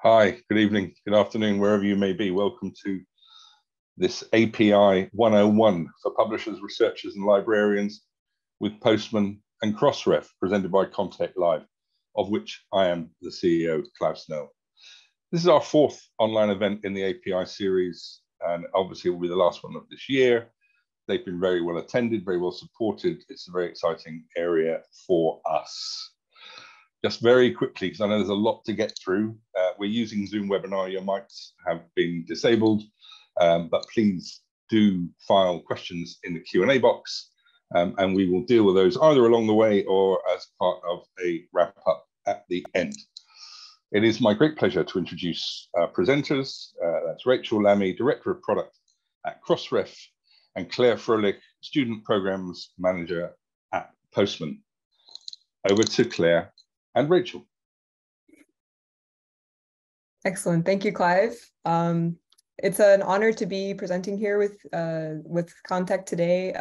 Hi, good evening, good afternoon, wherever you may be. Welcome to this API 101 for publishers, researchers, and librarians with Postman and Crossref, presented by ConTech.Live, of which I am the CEO, Klaus Snell. This is our fourth online event in the API series, and obviously it will be the last one of this year. They've been very well attended, very well supported. It's a very exciting area for us. Just very quickly, because I know there's a lot to get through. We're using Zoom webinar. Your mics have been disabled, but please do file questions in the Q&A box, and we will deal with those either along the way or as part of a wrap up at the end. It is my great pleasure to introduce presenters. That's Rachel Lamy, Director of Product at Crossref, and Claire Froelich, Student Programs Manager at Postman. Over to Claire and Rachel. Excellent, thank you, Clive. It's an honor to be presenting here with ConTech today.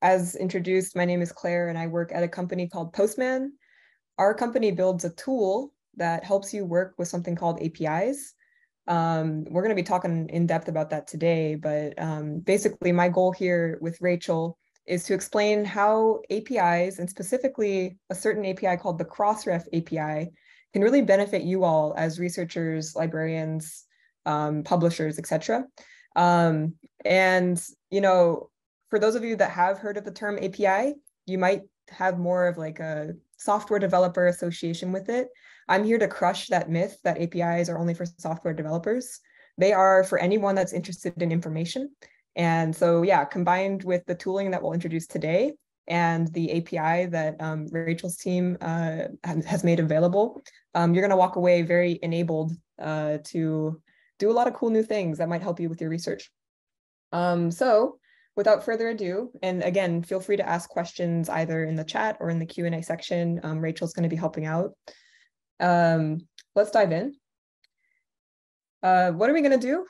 As introduced, my name is Claire and I work at a company called Postman. Our company builds a tool that helps you work with something called APIs. We're going to be talking in depth about that today, but basically my goal here with Rachel is to explain how APIs, and specifically a certain API called the Crossref API, can really benefit you all as researchers, librarians, publishers, etc. And, you know, for those of you that have heard of the term API, you might have more of like a software developer association with it. I'm here to crush that myth that APIs are only for software developers. They are for anyone that's interested in information. And so, yeah, combined with the tooling that we'll introduce today and the API that Rachel's team has made available, you're going to walk away very enabled to do a lot of cool new things that might help you with your research. So without further ado, and again, feel free to ask questions either in the chat or in the Q&A section. Rachel's going to be helping out. Let's dive in. What are we going to do?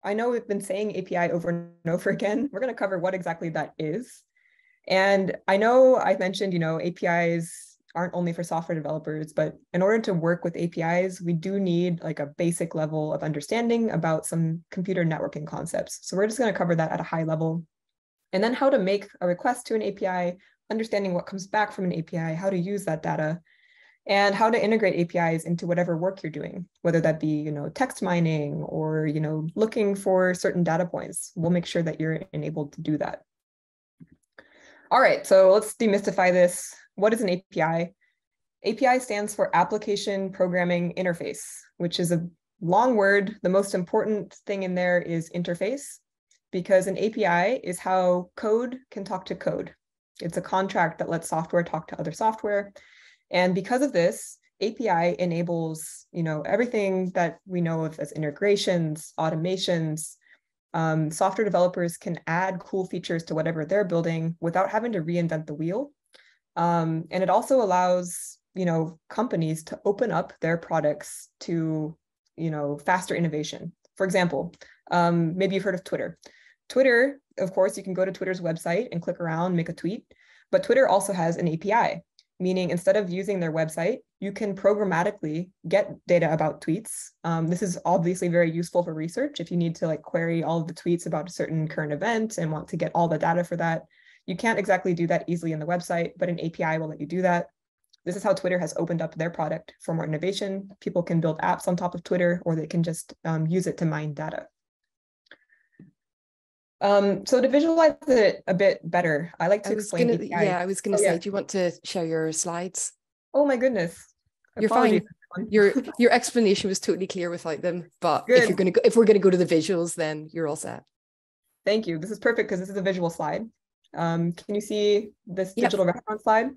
I know we've been saying API over and over again. We're going to cover what exactly that is. And I know I mentioned, you know, APIs aren't only for software developers, but in order to work with APIs, we do need like a basic level of understanding about some computer networking concepts. So we're just going to cover that at a high level. And then how to make a request to an API, understanding what comes back from an API, how to use that data, and how to integrate APIs into whatever work you're doing, whether that be, you know, text mining or, you know, looking for certain data points. We'll make sure that you're enabled to do that. All right, so let's demystify this. What is an API? API stands for Application Programming Interface, which is a long word. The most important thing in there is interface, because an API is how code can talk to code. It's a contract that lets software talk to other software. And because of this, API enables, you know, everything that we know of as integrations, automations. Software developers can add cool features to whatever they're building without having to reinvent the wheel. And it also allows, you know, companies to open up their products to, you know, faster innovation. For example, maybe you've heard of Twitter. Twitter, of course, you can go to Twitter's website and click around, make a tweet, but Twitter also has an API. Meaning instead of using their website, you can programmatically get data about tweets. This is obviously very useful for research. If you need to like query all of the tweets about a certain current event and want to get all the data for that, you can't exactly do that easily in the website, but an API will let you do that. This is how Twitter has opened up their product for more innovation. People can build apps on top of Twitter, or they can just use it to mine data. So to visualize it a bit better, I like to explain API. Yeah, I was going to say, do you want to share your slides? Oh my goodness. You're fine. Your explanation was totally clear without them, but if we're going to go to the visuals, then you're all set. Thank you. This is perfect because this is a visual slide. Can you see this digital restaurant slide?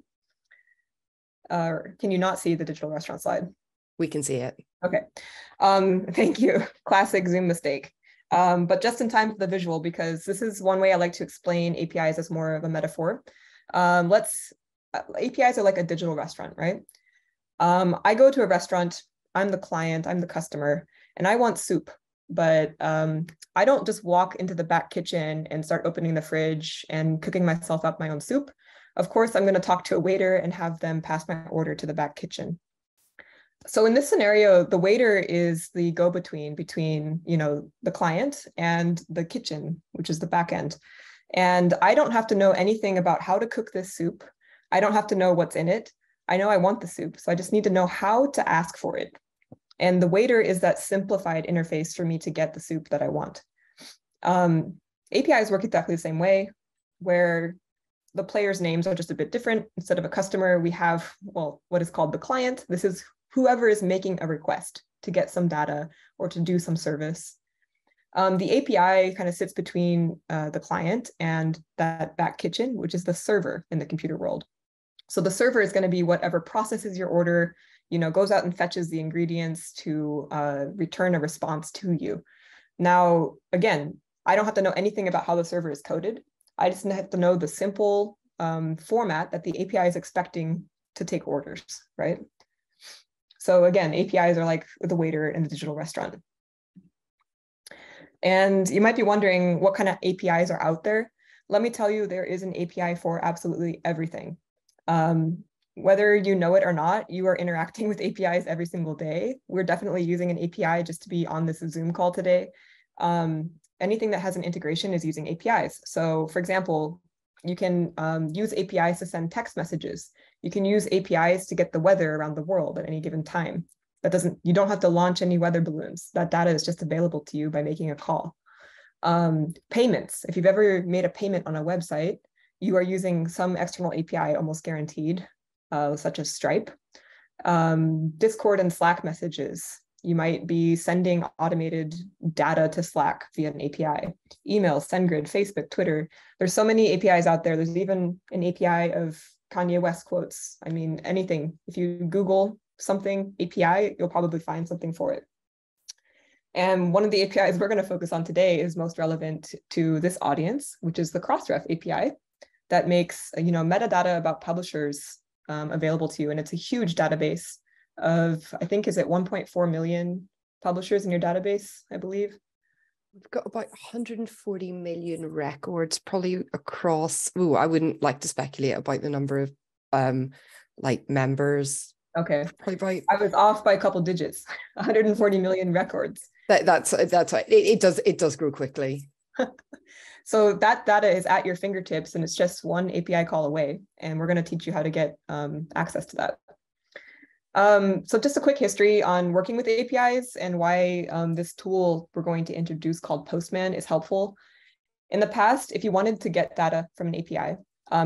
Can you not see the digital restaurant slide? We can see it. Okay. Thank you. Classic Zoom mistake. But just in time for the visual, because this is one way I like to explain APIs as more of a metaphor. APIs are like a digital restaurant, right? I go to a restaurant, I'm the client, I'm the customer, and I want soup. But I don't just walk into the back kitchen and start opening the fridge and cooking myself up my own soup. Of course, I'm going to talk to a waiter and have them pass my order to the back kitchen. So in this scenario, the waiter is the go-between between, the client and the kitchen, which is the back end. And I don't have to know anything about how to cook this soup. I don't have to know what's in it. I know I want the soup, so I just need to know how to ask for it. And the waiter is that simplified interface for me to get the soup that I want. APIs work exactly the same way, where the players' names are just a bit different. Instead of a customer, we have, what is called the client. This is whoever is making a request to get some data or to do some service. The API kind of sits between the client and that back kitchen, which is the server in the computer world. So the server is going to be whatever processes your order, goes out and fetches the ingredients to return a response to you. Now, again, I don't have to know anything about how the server is coded. I just have to know the simple format that the API is expecting to take orders, right? So again, APIs are like the waiter in a digital restaurant. And you might be wondering what kind of APIs are out there. Let me tell you, there is an API for absolutely everything. Whether you know it or not, you are interacting with APIs every single day. We're definitely using an API just to be on this Zoom call today. Anything that has an integration is using APIs. So for example, you can use APIs to send text messages. You can use APIs to get the weather around the world at any given time. You don't have to launch any weather balloons. That data is just available to you by making a call. Payments, if you've ever made a payment on a website, you are using some external API almost guaranteed, such as Stripe. Discord and Slack messages. You might be sending automated data to Slack via an API. Email, SendGrid, Facebook, Twitter. There's so many APIs out there. There's even an API of Kanye West quotes. I mean, anything. If you Google something API, you'll probably find something for it. And one of the APIs we're going to focus on today is most relevant to this audience, which is the Crossref API that makes metadata about publishers available to you. And it's a huge database of, I think, is it 1.4 million publishers in your database, I believe? We've got about 140 million records, probably across, I wouldn't like to speculate about the number of members. Okay. Probably I was off by a couple digits, 140 million records. That's right. It does grow quickly. So that data is at your fingertips and it's just one API call away. And we're going to teach you how to get access to that. So just a quick history on working with APIs and why this tool we're going to introduce called Postman is helpful. In the past, if you wanted to get data from an API,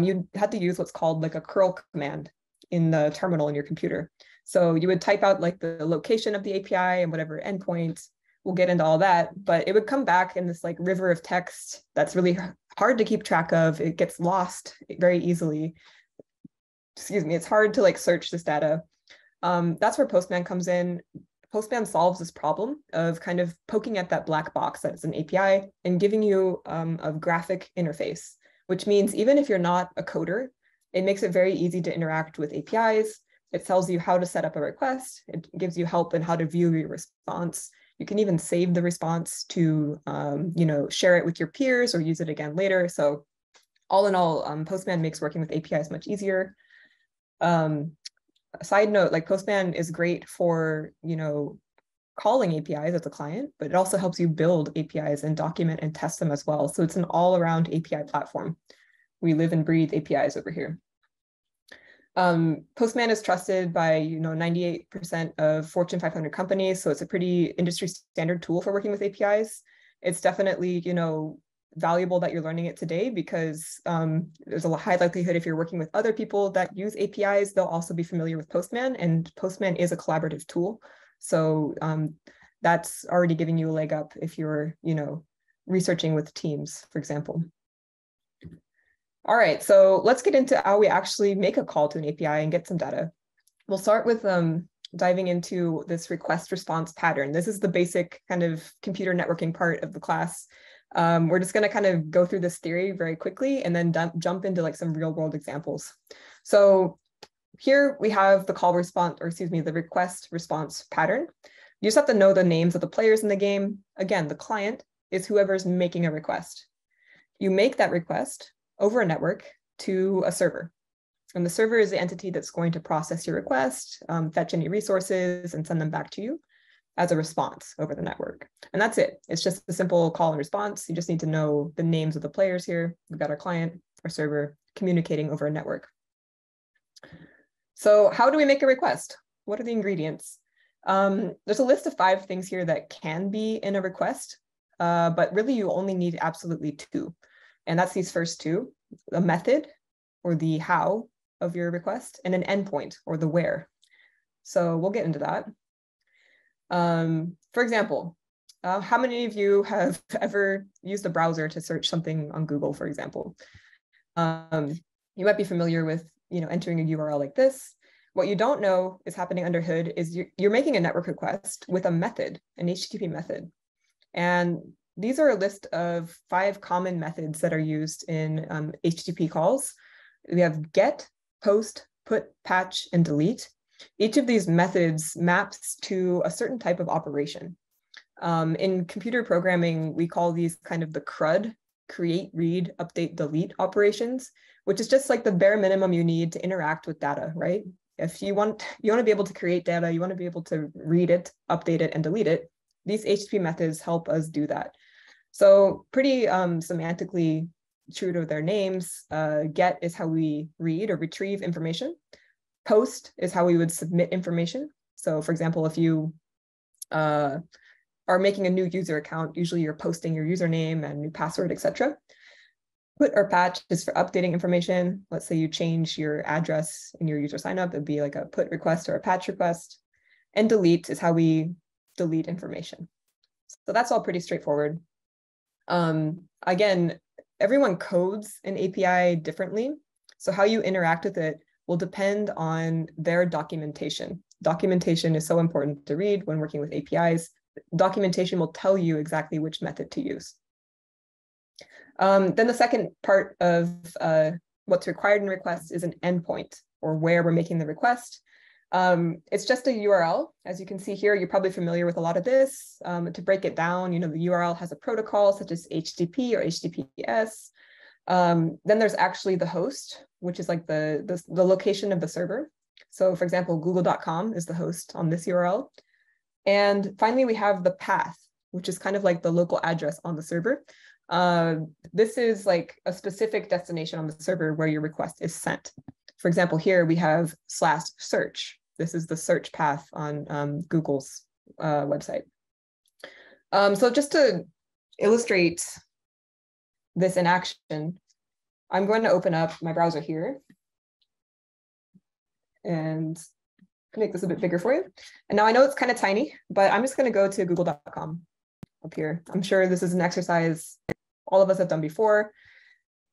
you had to use what's called like a curl command in the terminal in your computer. So you would type out like the location of the API and whatever endpoint. We'll get into all that, but it would come back in this like river of text that's really hard to keep track of. It gets lost very easily. Excuse me, it's hard to like search this data. That's where Postman comes in. Postman solves this problem of kind of poking at that black box that's an API and giving you a graphic interface, which means even if you're not a coder, it makes it very easy to interact with APIs. It tells you how to set up a request. It gives you help in how to view your response. You can even save the response to, share it with your peers or use it again later. So all in all, Postman makes working with APIs much easier. A side note, like Postman is great for, calling APIs as a client, but it also helps you build APIs and document and test them as well. So it's an all-around API platform. We live and breathe APIs over here. Postman is trusted by 98% of Fortune 500 companies, so it's a pretty industry standard tool for working with APIs. It's definitely valuable that you're learning it today because there's a high likelihood if you're working with other people that use APIs, they'll also be familiar with Postman, and Postman is a collaborative tool. So that's already giving you a leg up if you're researching with teams, for example. All right, so let's get into how we actually make a call to an API and get some data. We'll start with diving into this request response pattern. This is the basic kind of computer networking part of the class. We're just going to kind of go through this theory very quickly and then jump into like some real world examples. So here we have the call response, or excuse me, the request response pattern. You just have to know the names of the players in the game. Again, the client is whoever's making a request. You make that request over a network to a server. And the server is the entity that's going to process your request, fetch any resources, and send them back to you as a response over the network. And that's it. It's just a simple call and response. You just need to know the names of the players here. We've got our client, our server, communicating over a network. So how do we make a request? What are the ingredients? There's a list of 5 things here that can be in a request, but really you only need absolutely 2. And that's these first 2, a method or the how of your request, and an endpoint or the where. So we'll get into that. For example, how many of you have ever used a browser to search something on Google, for example? You might be familiar with, entering a URL like this. What you don't know is happening under hood is you're making a network request with a method, an HTTP method. And these are a list of 5 common methods that are used in HTTP calls. We have get, post, put, patch, and delete. Each of these methods maps to a certain type of operation. In computer programming, we call these kind of the CRUD, create, read, update, delete operations, which is just like the bare minimum you need to interact with data, right? If you want to be able to create data, you want to be able to read it, update it, and delete it. These HTTP methods help us do that. So pretty semantically true to their names, get is how we read or retrieve information. Post is how we would submit information. So for example, if you are making a new user account, usually you're posting your username and new password, etc. Put or patch is for updating information. Let's say you change your address in your user signup, it'd be like a put request or a patch request. And delete is how we delete information. So that's all pretty straightforward. Again, everyone codes an API differently. So how you interact with it will depend on their documentation. Documentation is so important to read when working with APIs. Documentation will tell you exactly which method to use. Then the second part of what's required in requests is an endpoint, or where we're making the request. It's just a URL. As you can see here, you're probably familiar with a lot of this. To break it down, the URL has a protocol such as HTTP or HTTPS. Then there's actually the host, which is like the location of the server. So for example, google.com is the host on this URL. And finally, we have the path, which is kind of like the local address on the server. This is like a specific destination on the server where your request is sent. For example, here we have /search. This is the search path on Google's website. So just to illustrate this in action, I'm going to open up my browser here and make this a bit bigger for you. And now I know it's kind of tiny, but I'm just going to go to google.com up here. I'm sure this is an exercise all of us have done before.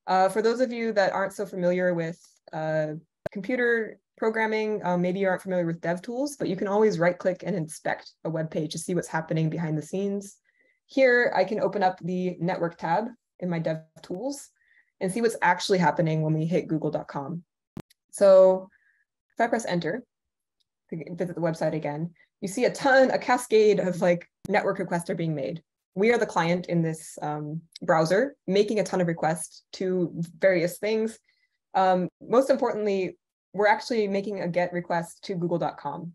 For those of you that aren't so familiar with computer programming, maybe you aren't familiar with dev tools, but you can always right-click and inspect a web page to see what's happening behind the scenes. Here, I can open up the network tab in my dev tools and see what's actually happening when we hit google.com. So if I press enter to visit the website again, you see a cascade of like network requests are being made. We are the client in this browser, making a ton of requests to various things. Most importantly, we're actually making a GET request to google.com.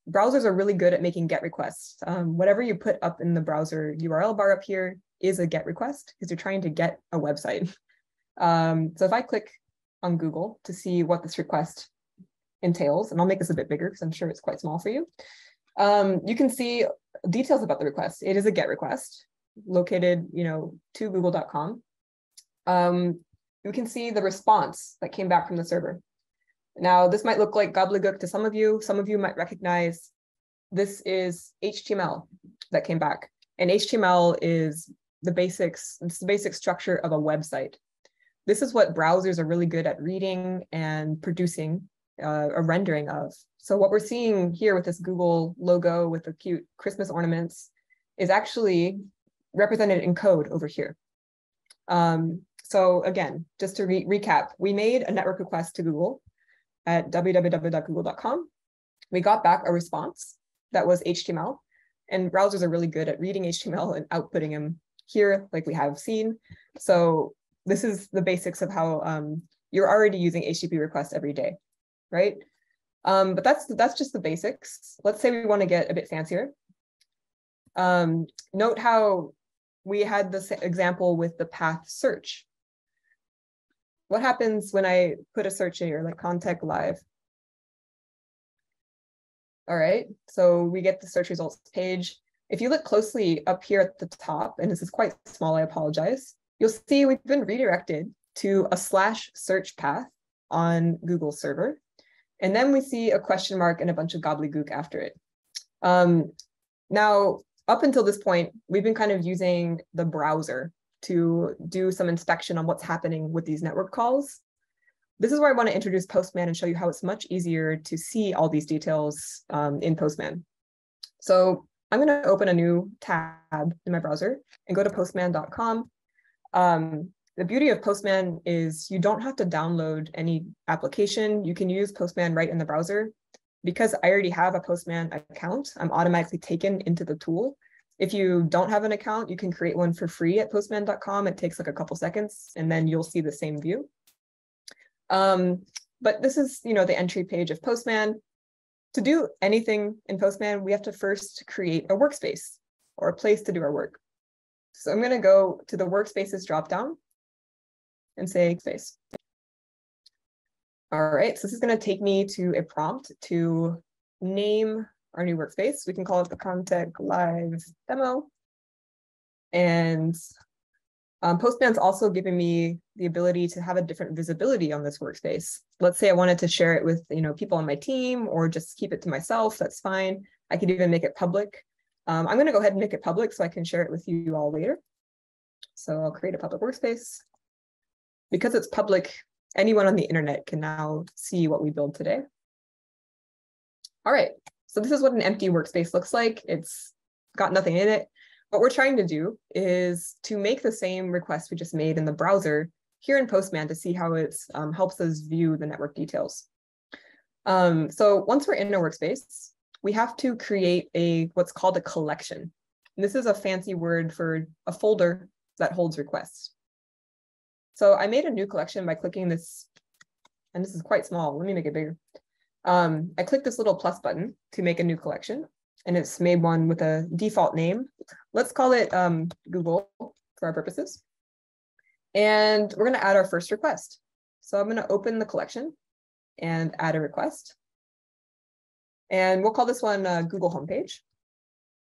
Browsers are really good at making GET requests. Whatever you put up in the browser URL bar up here is a GET request because you're trying to get a website. So if I click on Google to see what this request entails, and I'll make this a bit bigger because I'm sure it's quite small for you. You can see details about the request. It is a GET request located, to google.com. You can see the response that came back from the server. Now, this might look like gobbledygook to some of you. Some of you might recognize this is HTML that came back. And HTML is the basic structure of a website. This is what browsers are really good at reading and producing a rendering of. So what we're seeing here with this Google logo with the cute Christmas ornaments is actually represented in code over here. So again, just to recap, we made a network request to Google at www.google.com. We got back a response that was HTML, and browsers are really good at reading HTML and outputting them here like we have seen. So this is the basics of how you're already using HTTP requests every day, right? But that's just the basics. Let's say we want to get a bit fancier. Note how we had this example with the path search. What happens when I put a search in here, like ConTech.Live? All right, so we get the search results page. If you look closely up here at the top, and this is quite small, I apologize, you'll see we've been redirected to a /search path on Google's server. And then we see a question mark and a bunch of gobbledygook after it. Now, up until this point, we've been kind of using the browser to do some inspection on what's happening with these network calls. This is where I want to introduce Postman and show you how it's much easier to see all these details in Postman. So I'm going to open a new tab in my browser and go to postman.com. The beauty of Postman is you don't have to download any application. You can use Postman right in the browser. Because I already have a Postman account, I'm automatically taken into the tool. If you don't have an account, you can create one for free at postman.com. It takes like a couple seconds, and then you'll see the same view. But this is, the entry page of Postman. To do anything in Postman, we have to first create a workspace or a place to do our work. So I'm going to go to the workspaces dropdown and say space. All right, so this is going to take me to a prompt to name our new workspace. We can call it the ConTech.Live demo. And Postman's also giving me the ability to have a different visibility on this workspace. Let's say I wanted to share it with people on my team or just keep it to myself, that's fine. I could even make it public. I'm going to go ahead and make it public so I can share it with you all later. So I'll create a public workspace. Because it's public, anyone on the internet can now see what we build today. All right, so this is what an empty workspace looks like. It's got nothing in it. What we're trying to do is to make the same request we just made in the browser here in Postman to see how it helps us view the network details. So once we're in a workspace, we have to create what's called a collection. And this is a fancy word for a folder that holds requests. So I made a new collection by clicking this, and this is quite small. Let me make it bigger. I clicked this little plus button to make a new collection, and it's made one with a default name. Let's call it Google for our purposes. And we're going to add our first request. So I'm going to open the collection and add a request. And we'll call this one Google homepage.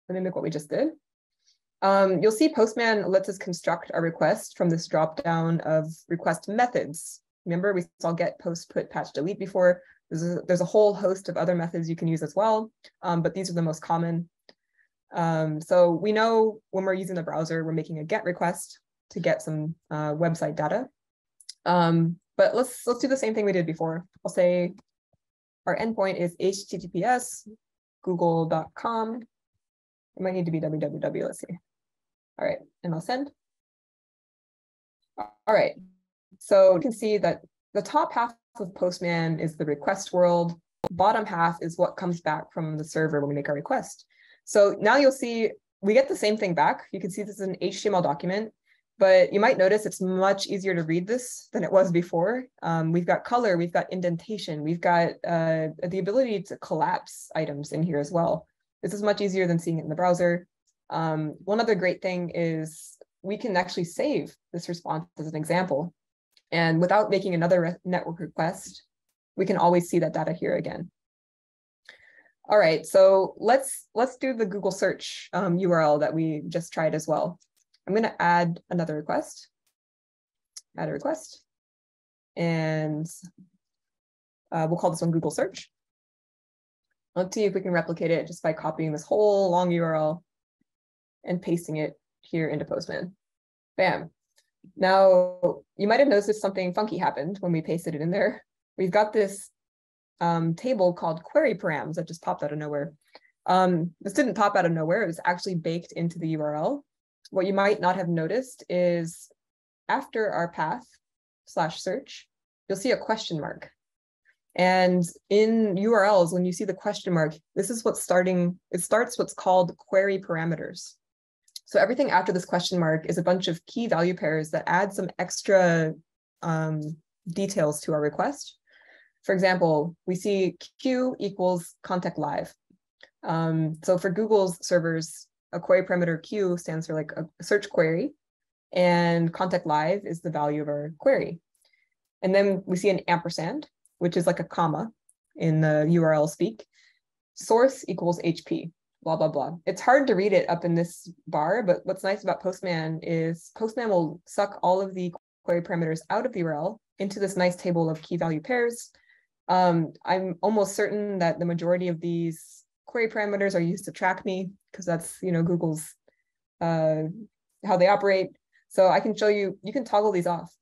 Let me mimic what we just did. You'll see Postman lets us construct our request from this dropdown of request methods. Remember, we saw get, post, put, patch, delete before. There's a whole host of other methods you can use as well, but these are the most common. So we know when we're using the browser, we're making a get request to get some website data. But let's do the same thing we did before. I'll say our endpoint is https google.com. It might need to be www, let's see. All right, and I'll send. All right, so you can see that the top half of Postman is the request world. Bottom half is what comes back from the server when we make our request. So now you'll see we get the same thing back. You can see this is an HTML document, but you might notice it's much easier to read this than it was before. We've got color, we've got indentation, we've got the ability to collapse items in here as well. This is much easier than seeing it in the browser. One other great thing is we can actually save this response as an example. And without making another network request, we can always see that data here again. All right, so let's do the Google search URL that we just tried as well. I'm going to add another request, add a request, and we'll call this one Google search. Let's see if we can replicate it just by copying this whole long URL and pasting it here into Postman. Bam. Now, you might have noticed something funky happened when we pasted it in there. We've got this table called query params that just popped out of nowhere. This didn't pop out of nowhere. It was actually baked into the URL. What you might not have noticed is after our path /search, you'll see a question mark. And in URLs, when you see the question mark, this is what's starting, it starts what's called query parameters. So everything after this question mark is a bunch of key value pairs that add some extra details to our request. For example, we see Q equals ConTech.Live. So for Google's servers, a query parameter Q stands for like a search query, and ConTech.Live is the value of our query. And then we see an ampersand, which is like a comma in the URL speak. Source equals HP, blah, blah, blah. It's hard to read it up in this bar, but what's nice about Postman is Postman will suck all of the query parameters out of the URL into this nice table of key value pairs. I'm almost certain that the majority of these query parameters are used to track me, because that's, you know, Google's how they operate. So I can show you, you can toggle these off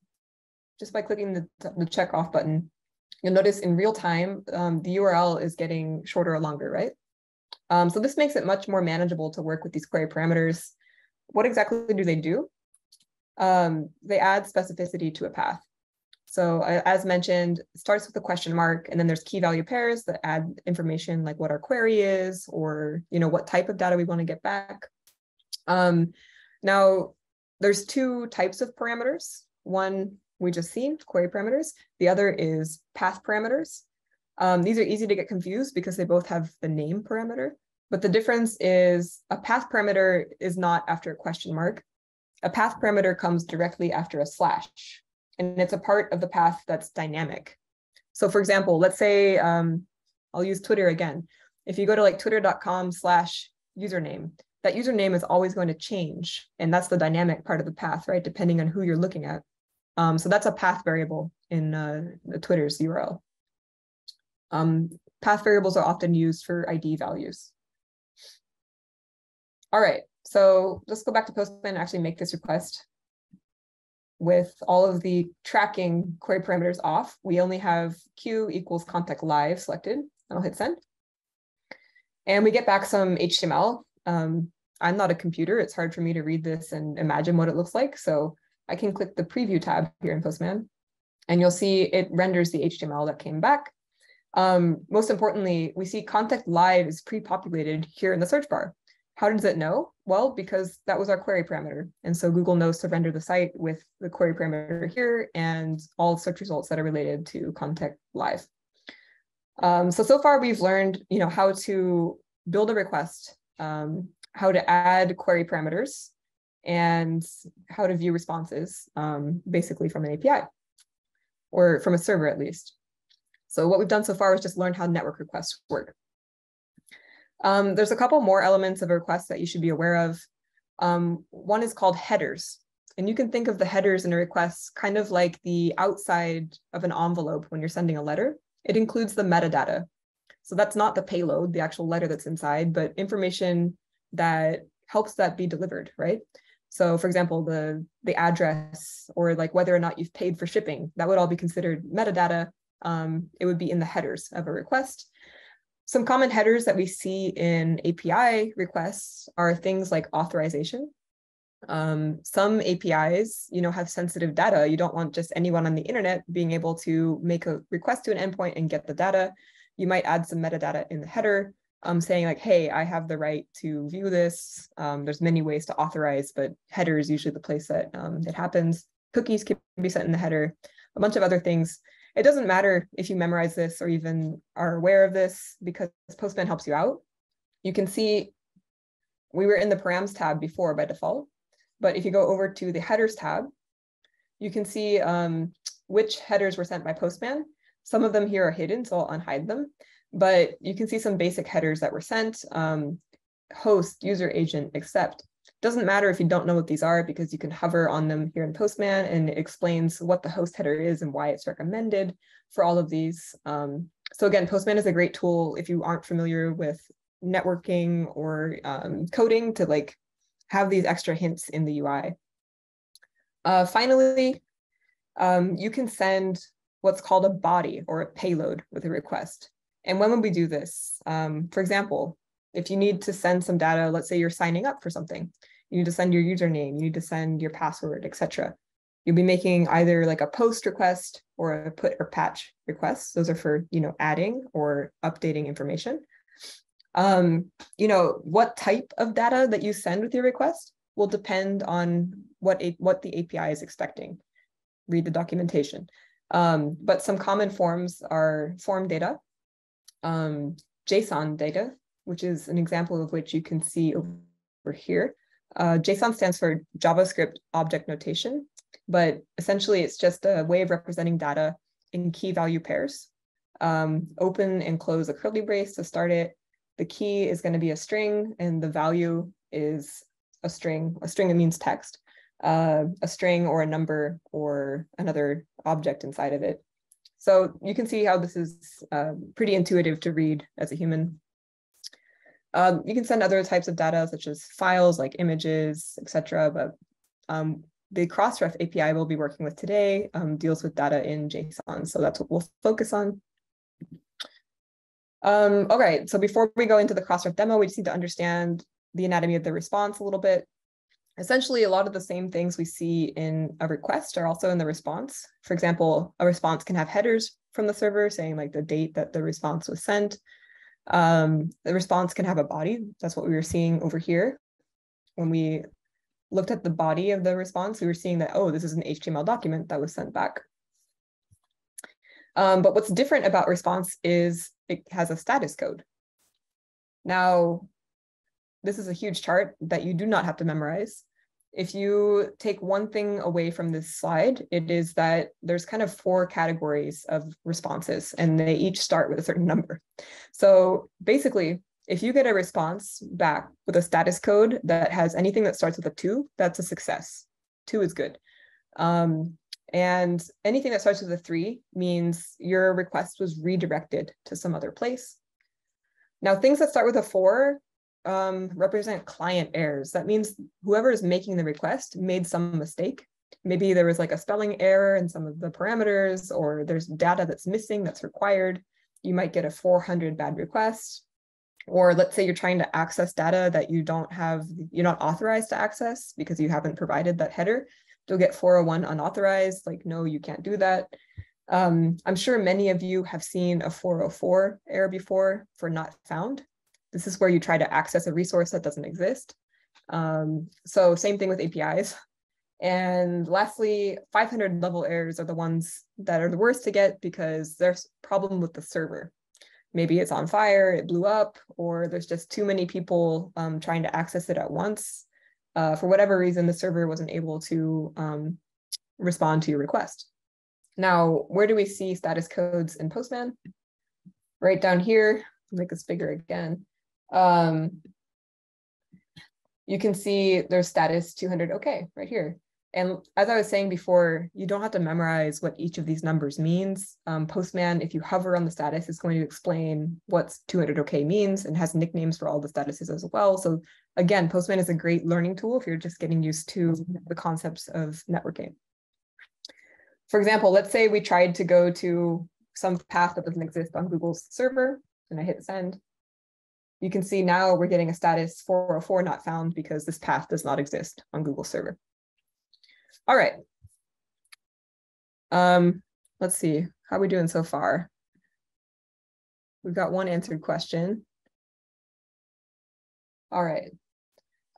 just by clicking the check off button. You'll notice in real time, the URL is getting shorter or longer, right? So this makes it much more manageable to work with these query parameters. What exactly do they do? They add specificity to a path. So as mentioned, it starts with a question mark, and then there's key value pairs that add information like what our query is, or, you know, what type of data we want to get back. Now, there's two types of parameters. One we just seen, query parameters. The other is path parameters. These are easy to get confused because they both have the name parameter, but the difference is a path parameter is not after a question mark. A path parameter comes directly after a slash, and it's a part of the path that's dynamic. So for example, let's say, I'll use Twitter again. If you go to like twitter.com/username, that username is always going to change. And that's the dynamic part of the path, right? Depending on who you're looking at. So that's a path variable in the Twitter's URL. Path variables are often used for ID values. All right, so let's go back to Postman and actually make this request. With all of the tracking query parameters off, we only have Q equals ConTech.Live selected. I'll hit send. And we get back some HTML. I'm not a computer. It's hard for me to read this and imagine what it looks like. So I can click the preview tab here in Postman, and you'll see it renders the HTML that came back. Most importantly, we see ConTech.Live is pre-populated here in the search bar. How does it know? Well, because that was our query parameter. And so Google knows to render the site with the query parameter here and all search results that are related to ConTech.Live. So far we've learned, you know, how to build a request, how to add query parameters, and how to view responses, basically from an API, or from a server at least. So what we've done so far is just learn how network requests work. There's a couple more elements of a request that you should be aware of. One is called headers. And you can think of the headers in a request kind of like the outside of an envelope when you're sending a letter. It includes the metadata. So that's not the payload, the actual letter that's inside, but information that helps that be delivered, right? So for example, the address, or like whether or not you've paid for shipping, that would all be considered metadata. It would be in the headers of a request. Some common headers that we see in API requests are things like authorization. Some APIs, you know, have sensitive data. You don't want just anyone on the internet being able to make a request to an endpoint and get the data. You might add some metadata in the header, saying like, hey, I have the right to view this. There's many ways to authorize, but header is usually the place that it happens. Cookies can be set in the header, a bunch of other things. It doesn't matter if you memorize this or even are aware of this, because Postman helps you out. You can see we were in the params tab before by default, but if you go over to the headers tab, you can see which headers were sent by Postman. Some of them here are hidden, so I'll unhide them, but you can see some basic headers that were sent, host, user agent, accept. Doesn't matter if you don't know what these are, because you can hover on them here in Postman and it explains what the host header is and why it's recommended for all of these. So again, Postman is a great tool if you aren't familiar with networking or coding, to like have these extra hints in the UI. Finally, you can send what's called a body or a payload with a request. And when would we do this? For example, if you need to send some data, let's say you're signing up for something, you need to send your username, you need to send your password, etc. You'll be making either like a post request or a put or patch request. Those are for, you know, adding or updating information. You know, what type of data that you send with your request will depend on what the API is expecting. Read the documentation. But some common forms are form data, JSON data, which is an example of which you can see over here. JSON stands for JavaScript Object Notation, but essentially it's just a way of representing data in key value pairs. Open and close a curly brace to start it. The key is going to be a string, and the value is a string. A string, it means text. A string or a number or another object inside of it. So you can see how this is pretty intuitive to read as a human. You can send other types of data, such as files like images, etc. But the Crossref API we'll be working with today deals with data in JSON. So that's what we'll focus on. Okay, so before we go into the Crossref demo, we just need to understand the anatomy of the response a little bit. Essentially, a lot of the same things we see in a request are also in the response. For example, a response can have headers from the server saying like the date that the response was sent. The response can have a body. That's what we were seeing over here. When we looked at the body of the response, we were seeing that, oh, this is an HTML document that was sent back. But what's different about response is it has a status code. Now, this is a huge chart that you do not have to memorize. If you take one thing away from this slide, it is that there's kind of 4 categories of responses, and they each start with a certain number. So basically, if you get a response back with a status code that has anything that starts with a 2, that's a success. 2 is good. And anything that starts with a 3 means your request was redirected to some other place. Now, things that start with a 4 represent client errors. That means whoever is making the request made some mistake. Maybe there was like a spelling error in some of the parameters, or there's data that's missing that's required. You might get a 400 bad request. Or let's say you're trying to access data that you're not authorized to access because you haven't provided that header. You'll get 401 unauthorized, like, no, you can't do that. I'm sure many of you have seen a 404 error before for not found. This is where you try to access a resource that doesn't exist. So same thing with APIs. And lastly, 500 level errors are the ones that are the worst to get because there's a problem with the server. Maybe it's on fire, it blew up, or there's just too many people trying to access it at once. For whatever reason, the server wasn't able to respond to your request. Now, where do we see status codes in Postman? Right down here, make this bigger again. You can see there's status 200 OK right here. And as I was saying before, you don't have to memorize what each of these numbers means. Postman, if you hover on the status, is going to explain what 200 OK means and has nicknames for all the statuses as well. So again, Postman is a great learning tool if you're just getting used to the concepts of networking. For example, let's say we tried to go to some path that doesn't exist on Google's server, and I hit send. You can see now we're getting a status 404 not found because this path does not exist on Google's server. All right. Let's see, how are we doing so far? We've got one answered question. All right.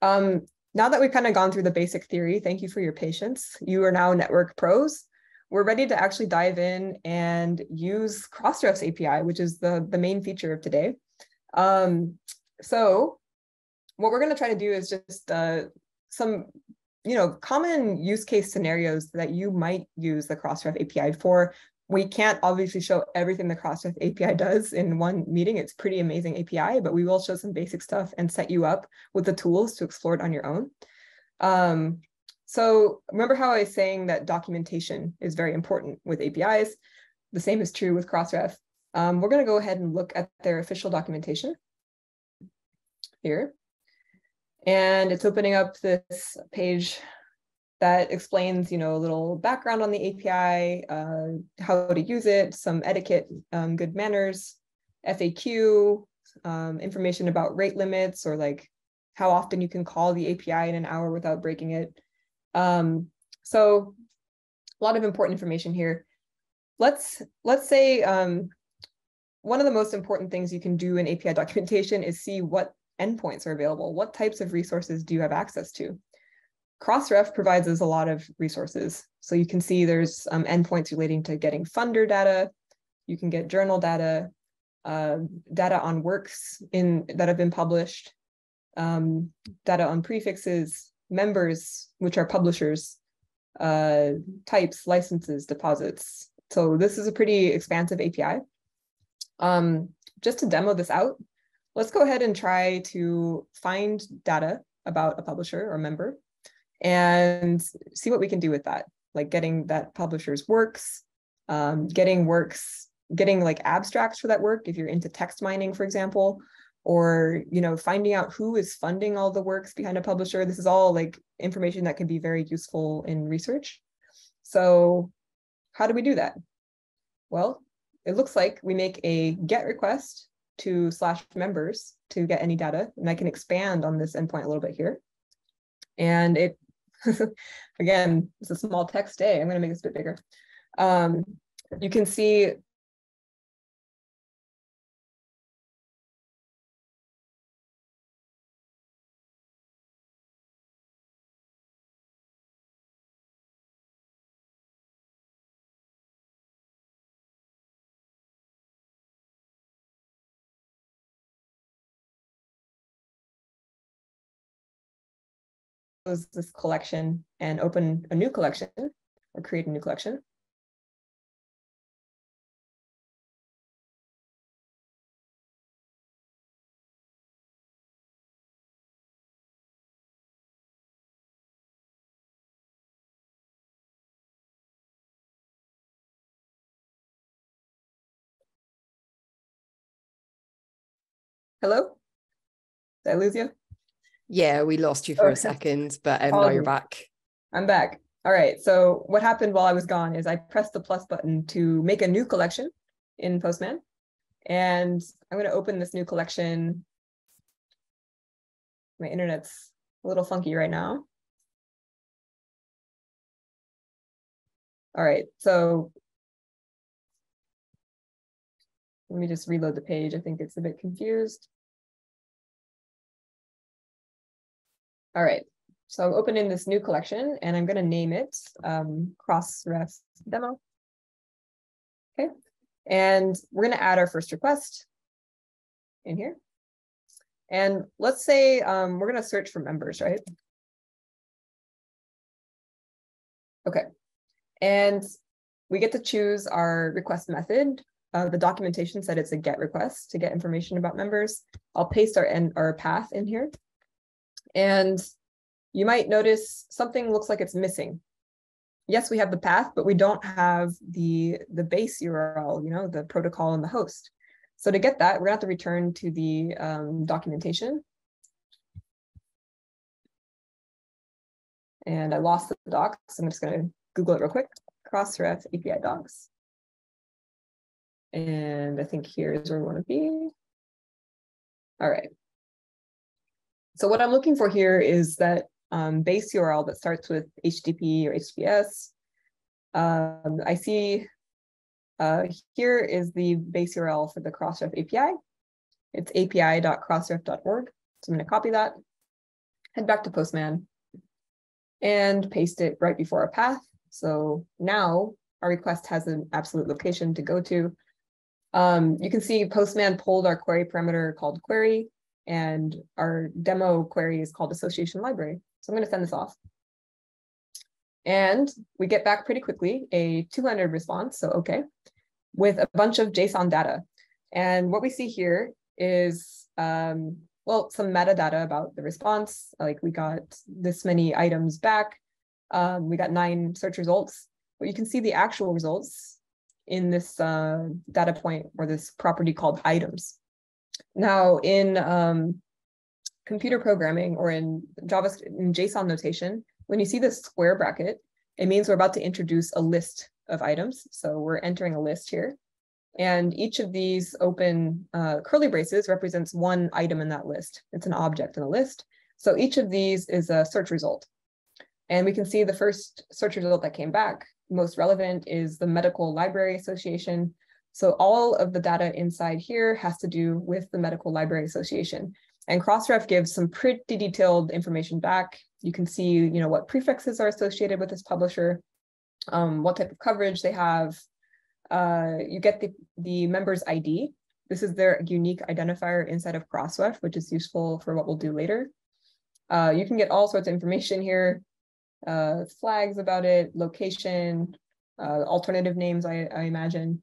Now that we've kind of gone through the basic theory, thank you for your patience. You are now network pros. We're ready to actually dive in and use Crossref's API, which is the main feature of today. So what we're going to try to do is just some common use case scenarios that you might use the Crossref API for. We can't obviously show everything the Crossref API does in one meeting. It's pretty amazing API, but we will show some basic stuff and set you up with the tools to explore it on your own. So remember how I was saying that documentation is very important with APIs? The same is true with Crossref. We're going to go ahead and look at their official documentation here. And it's opening up this page that explains, a little background on the API, how to use it, some etiquette, good manners, FAQ, information about rate limits, or like how often you can call the API in an hour without breaking it. So a lot of important information here. Let's say one of the most important things you can do in API documentation is see what endpoints are available. What types of resources do you have access to? Crossref provides us a lot of resources. So you can see there's endpoints relating to getting funder data. You can get journal data, data on works that have been published, data on prefixes, members, which are publishers, types, licenses, deposits. So this is a pretty expansive API. Just to demo this out, let's go ahead and try to find data about a publisher or member and see what we can do with that, like getting that publisher's works, getting like abstracts for that work if you're into text mining, for example, or finding out who is funding all the works behind a publisher. This is all like information that can be very useful in research. So how do we do that? Well, it looks like we make a GET request to /members to get any data, and I can expand on this endpoint a little bit here. And it, again, it's a small text A. I'm going to make this a bit bigger. You can see this collection and open a new collection or create a new collection. Hello? Did I lose you? Yeah, we lost you for a second, but now you're back. I'm back. All right. So what happened while I was gone is I pressed the plus button to make a new collection in Postman. And I'm going to open this new collection. My internet's a little funky right now. All right. So let me just reload the page. I think it's a bit confused. All right, so I'm opening this new collection and I'm going to name it Crossref demo. Okay, and we're going to add our first request in here. And let's say we're going to search for members, right? Okay, and we get to choose our request method. The documentation said it's a GET request to get information about members. I'll paste our path in here. And you might notice something looks like it's missing. Yes, we have the path, but we don't have the base URL, the protocol and the host. So to get that, we're gonna have to return to the documentation. And I lost the docs. I'm just gonna Google it real quick. Crossref API docs. And I think here's where we wanna be. All right. So what I'm looking for here is that base URL that starts with HTTP or HTTPS. I see here is the base URL for the Crossref API. It's api.crossref.org. So I'm going to copy that, head back to Postman, and paste it right before our path. So now our request has an absolute location to go to. You can see Postman pulled our query parameter called query, and our demo query is called association library. So I'm going to send this off. And we get back pretty quickly a 200 response, so okay, with a bunch of JSON data. And what we see here is, well, some metadata about the response. Like we got this many items back. We got 9 search results, but you can see the actual results in this data point or this property called items. Now in computer programming or in JavaScript, in JSON notation, when you see this square bracket, it means we're about to introduce a list of items. So we're entering a list here. And each of these open curly braces represents one item in that list. It's an object in a list. So each of these is a search result. And we can see the first search result that came back. Most relevant is the Medical Library Association. So all of the data inside here has to do with the Medical Library Association. And Crossref gives some pretty detailed information back. You can see, you know, what prefixes are associated with this publisher, what type of coverage they have. You get the member's ID. This is their unique identifier inside of Crossref, which is useful for what we'll do later. You can get all sorts of information here, flags about it, location, alternative names, I imagine.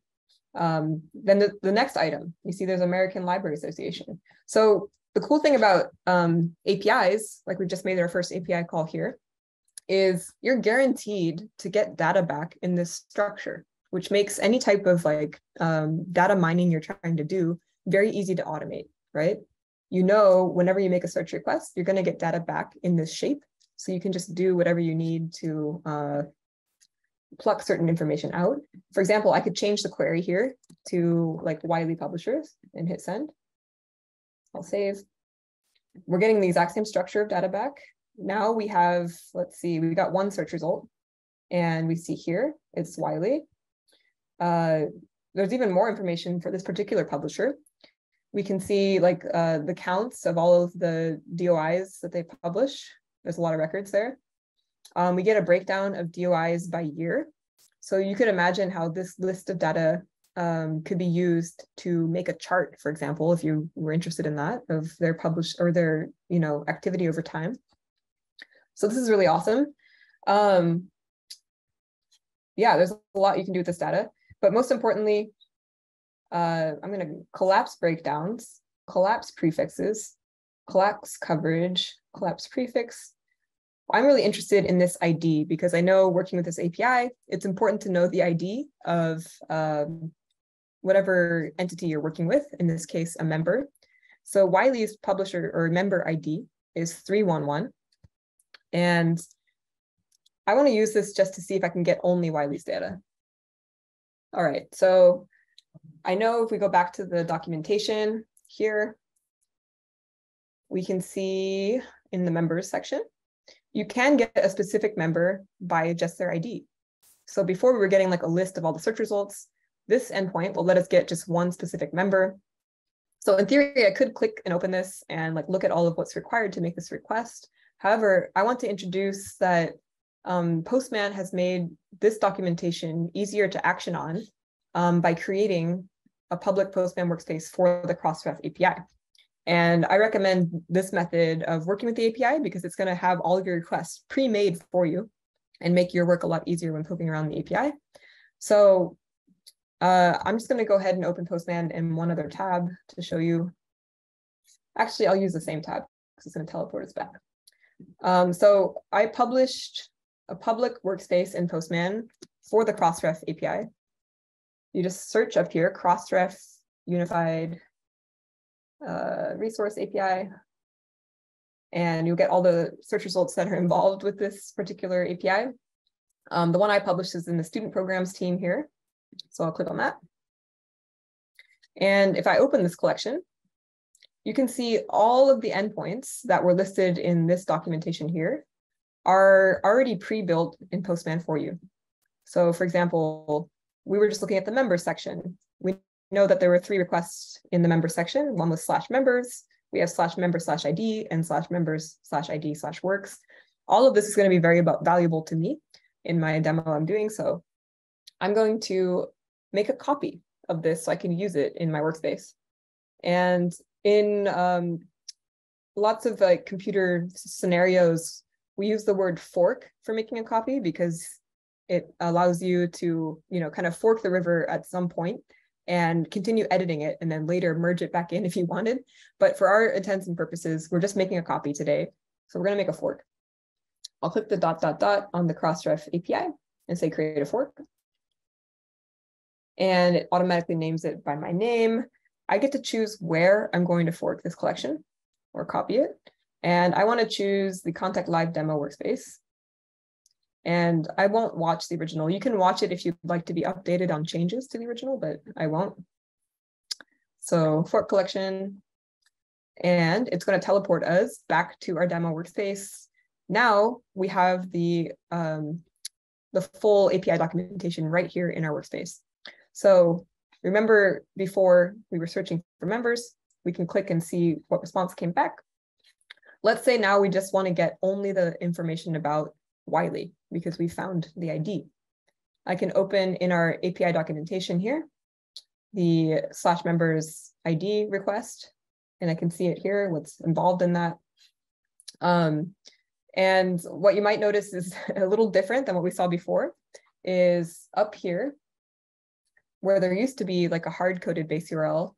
Then the next item, you see there's American Library Association. So the cool thing about APIs, like we just made our first API call here, is you're guaranteed to get data back in this structure, which makes any type of like data mining you're trying to do very easy to automate, right? You know, whenever you make a search request, you're going to get data back in this shape. So you can just do whatever you need to pluck certain information out. For example, I could change the query here to like Wiley Publishers and hit send. I'll save. We're getting the exact same structure of data back. Now we have, let's see, we got one search result and we see here, it's Wiley. There's even more information for this particular publisher. We can see like the counts of all of the DOIs that they publish. There's a lot of records there. We get a breakdown of DOIs by year. So you could imagine how this list of data could be used to make a chart, for example, if you were interested in that, of their published or their, you know, activity over time. So this is really awesome. Yeah, there's a lot you can do with this data, but most importantly, I'm going to collapse breakdowns, collapse prefixes, collapse coverage, collapse prefix. I'm really interested in this ID because I know working with this API, it's important to know the ID of whatever entity you're working with, in this case, a member. So Wiley's publisher or member ID is 311. And I want to use this just to see if I can get only Wiley's data. All right, so I know if we go back to the documentation here, we can see in the members section, you can get a specific member by just their ID. So before we were getting like a list of all the search results, this endpoint will let us get just one specific member. So in theory, I could click and open this and like look at all of what's required to make this request. However, I want to introduce that Postman has made this documentation easier to action on by creating a public Postman workspace for the Crossref API. And I recommend this method of working with the API because it's going to have all of your requests pre-made for you and make your work a lot easier when poking around the API. So I'm just going to go ahead and open Postman in one other tab to show you. Actually, I'll use the same tab because it's going to teleport us back. So I published a public workspace in Postman for the Crossref API. You just search up here, Crossref Unified Resource API, and you'll get all the search results that are involved with this particular API. The one I published is in the student programs team here. So I'll click on that. And if I open this collection, you can see all of the endpoints that were listed in this documentation here are already pre-built in Postman for you. So for example, we were just looking at the members section. We know that there were 3 requests in the member section. One was /members. We have /member/ID and /members/ID/works. All of this is going to be very valuable to me in my demo I'm doing. So I'm going to make a copy of this so I can use it in my workspace. And in lots of like computer scenarios, we use the word fork for making a copy because it allows you to, you know, kind of fork the river at some point and continue editing it and then later merge it back in if you wanted. But for our intents and purposes, we're just making a copy today. So we're going to make a fork. I'll click the ... on the Crossref API and say create a fork. And it automatically names it by my name. I get to choose where I'm going to fork this collection or copy it. And I want to choose the ConTech.Live demo workspace. And I won't watch the original. You can watch it if you'd like to be updated on changes to the original, but I won't. So fork collection, and it's going to teleport us back to our demo workspace. Now we have the full API documentation right here in our workspace. So remember before we were searching for members, we can click and see what response came back. let's say now we just want to get only the information about Wiley because we found the ID. I can open in our API documentation here, the /members ID request, and I can see it here, what's involved in that. And what you might notice is a little different than what we saw before is up here, where there used to be like a hard-coded base URL.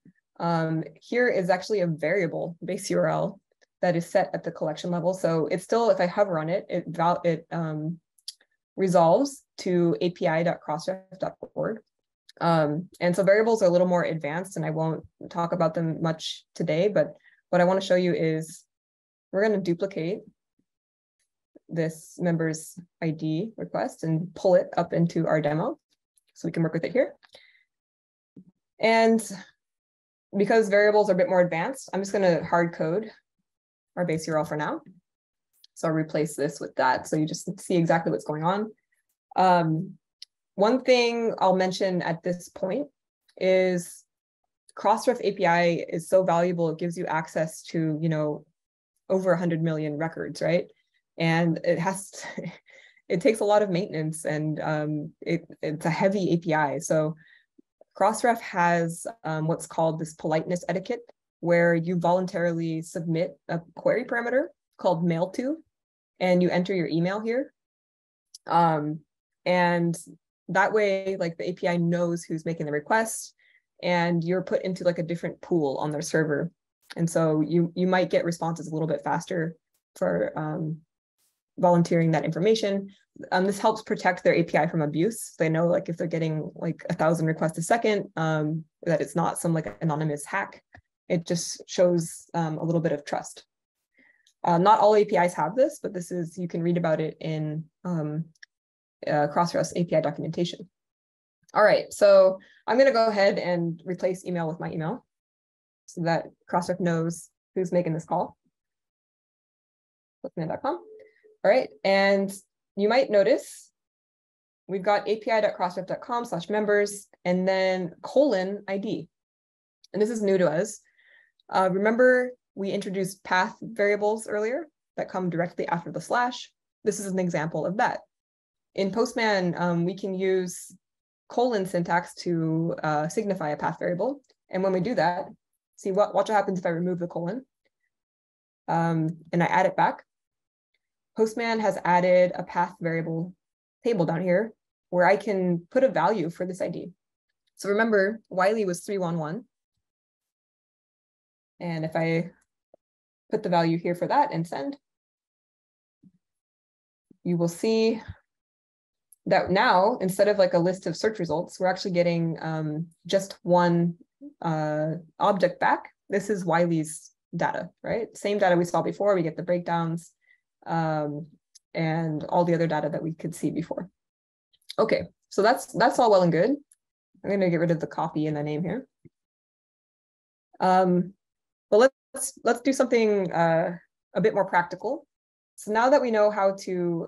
Here is actually a variable base URL that is set at the collection level. So it's still, if I hover on it, it resolves to api.crossref.org. And so variables are a little more advanced, and I won't talk about them much today, but what I want to show you is we're going to duplicate this members ID request and pull it up into our demo so we can work with it here. And because variables are a bit more advanced, I'm just going to hard code our base URL for now. So I'll replace this with that so you just see exactly what's going on. One thing I'll mention at this point is Crossref API is so valuable, it gives you access to, you know, over 100 million records, right? And it has to, it takes a lot of maintenance, and it's a heavy API. So Crossref has what's called this politeness etiquette, where you voluntarily submit a query parameter called mail to, and you enter your email here. And that way, like the API knows who's making the request, and you're put into like a different pool on their server. And so you might get responses a little bit faster for volunteering that information. This helps protect their API from abuse. They know like if they're getting like 1,000 requests a second, that it's not some like anonymous hack. It just shows a little bit of trust. Not all APIs have this, but this is, you can read about it in Crossref's API documentation. All right, so I'm gonna go ahead and replace email with my email so that Crossref knows who's making this call. Postman.com. All right, and you might notice we've got api.crossref.com/members and then :ID. And this is new to us. Remember, we introduced path variables earlier that come directly after the slash. This is an example of that. In Postman, we can use : syntax to signify a path variable. And when we do that, see watch what happens if I remove the colon and I add it back. Postman has added a path variable table down here where I can put a value for this ID. So remember, Wiley was 311. And if I put the value here for that and send, you will see that now, instead of like a list of search results, we're actually getting just one object back. This is Wiley's data, right? Same data we saw before. We get the breakdowns and all the other data that we could see before. Okay, so that's all well and good. I'm going to get rid of the copy in the name here. But let's do something a bit more practical. So now that we know how to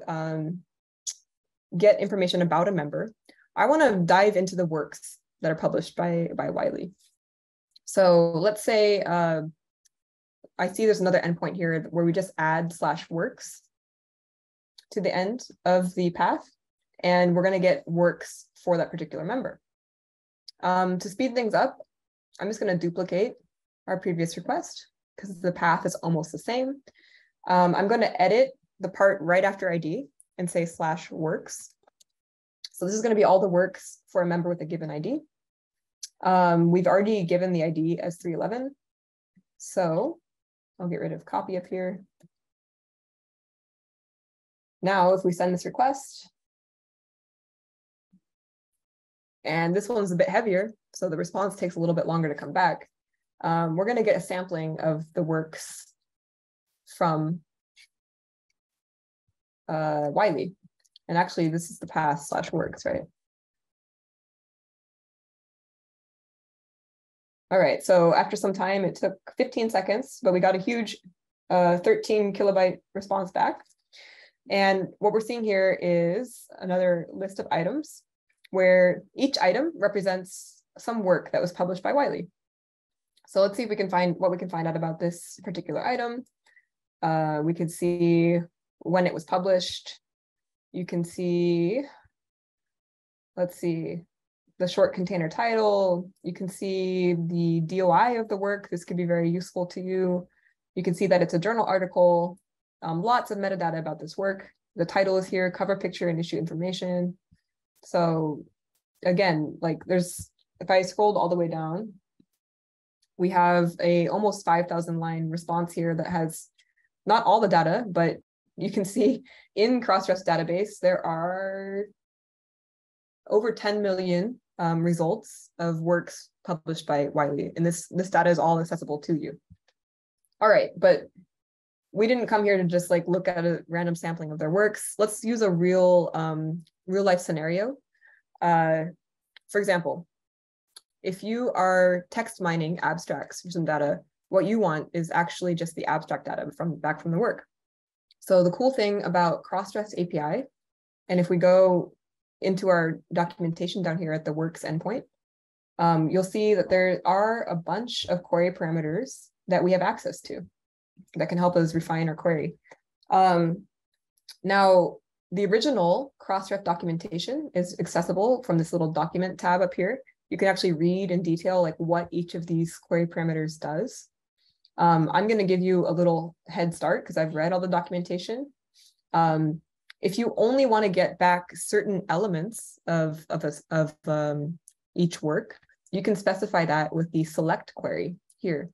get information about a member, I want to dive into the works that are published by Wiley. So let's say I see there's another endpoint here where we just add /works to the end of the path, and we're going to get works for that particular member. To speed things up, I'm just going to duplicate our previous request because the path is almost the same. I'm going to edit the part right after ID and say /works. So this is going to be all the works for a member with a given ID. We've already given the ID as 311. So I'll get rid of copy up here. Now, if we send this request, and this one's a bit heavier, so the response takes a little bit longer to come back, we're going to get a sampling of the works from Wiley. And actually, this is the path /works, right? All right, so after some time, it took 15 seconds, but we got a huge 13 kilobyte response back. And what we're seeing here is another list of items where each item represents some work that was published by Wiley. So let's see if we can find what we can find out about this particular item. We can see when it was published. You can see, let's see, the short container title. You can see the DOI of the work. This could be very useful to you. You can see that it's a journal article, lots of metadata about this work. The title is here, cover picture and issue information. So again, like if I scrolled all the way down, we have a almost 5,000 line response here that has not all the data, but you can see in Crossref's database, there are over 10 million results of works published by Wiley. And this data is all accessible to you. All right, but we didn't come here to just like look at a random sampling of their works. Let's use a real life scenario. For example, if you are text mining abstracts for some data, what you want is actually just the abstract data back from the work. So the cool thing about Crossref API, and if we go into our documentation down here at the works endpoint, you'll see that there are a bunch of query parameters that we have access to that can help us refine our query. Now, the original Crossref documentation is accessible from this little document tab up here. You can actually read in detail like what each of these query parameters does. I'm going to give you a little head start because I've read all the documentation. If you only want to get back certain elements of each work, you can specify that with the select query here.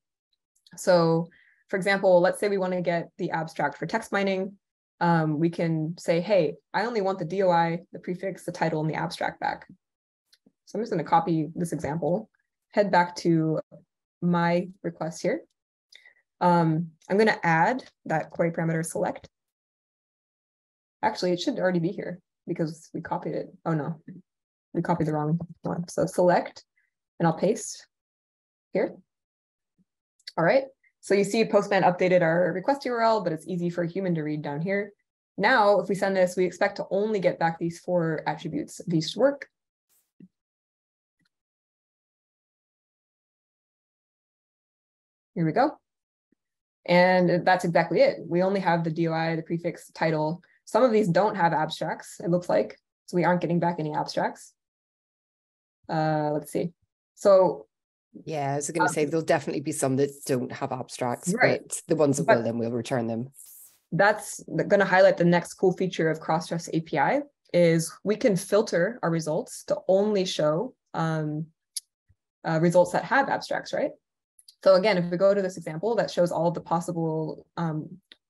So, for example, let's say we want to get the abstract for text mining. We can say, hey, I only want the DOI, the prefix, the title, and the abstract back. So I'm just going to copy this example, head back to my request here. I'm going to add that query parameter select. Actually, it should already be here because we copied it. Oh no, we copied the wrong one. So select, and I'll paste here. All right. So you see Postman updated our request URL, but it's easy for a human to read down here. Now, if we send this, we expect to only get back these 4 attributes of each work. Here we go. And that's exactly it. We only have the DOI, the prefix, the title. Some of these don't have abstracts, it looks like. So we aren't getting back any abstracts. Let's see. So yeah, I was going to say there'll definitely be some that don't have abstracts, right. But the ones that will, then we'll return them. That's going to highlight the next cool feature of Crossref API is we can filter our results to only show results that have abstracts, right? So again, if we go to this example that shows all the possible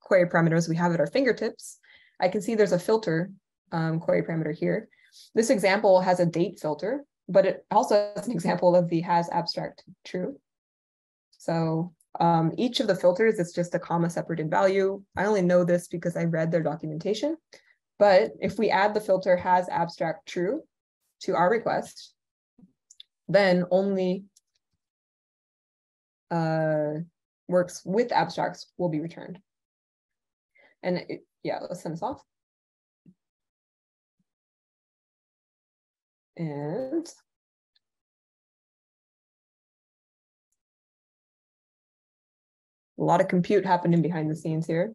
query parameters we have at our fingertips, I can see there's a filter query parameter here. This example has a date filter, but it also has an example of the has abstract true. So each of the filters is just a comma separated value. I only know this because I read their documentation. But if we add the filter has abstract true to our request, then only works with abstracts will be returned. And yeah, let's send this off. And a lot of compute happening behind the scenes here.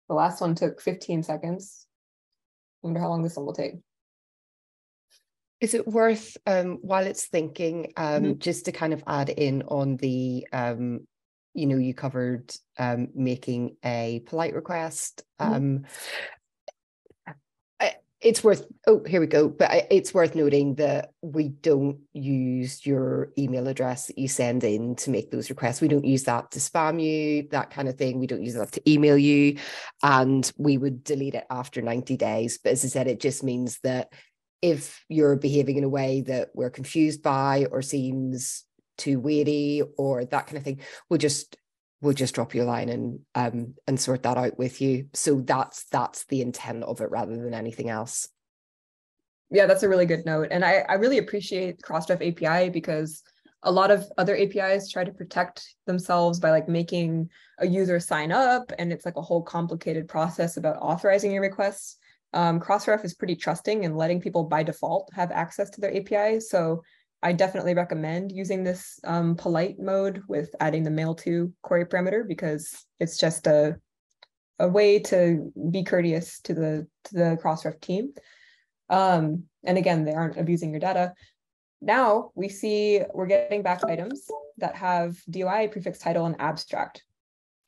The last one took 15 seconds. I wonder how long this one will take. Is it worth, while it's thinking, just to kind of add in on the, you know, you covered making a polite request. It's worth, oh, here we go. But it's worth noting that we don't use your email address that you send in to make those requests. We don't use that to spam you, that kind of thing. We don't use that to email you, and we would delete it after 90 days. But as I said, it just means that if you're behaving in a way that we're confused by or seems too weighty or that kind of thing, we'll just drop you a line and sort that out with you. So that's the intent of it rather than anything else. Yeah, that's a really good note. And I really appreciate Crossref API because a lot of other APIs try to protect themselves by like making a user sign up, and it's like a whole complicated process about authorizing your requests. Crossref is pretty trusting and letting people by default have access to their API. So I definitely recommend using this polite mode with adding the mail to query parameter, because it's just a way to be courteous to the Crossref team. And again, they aren't abusing your data. Now we see we're getting back items that have DOI, prefix, title, and abstract.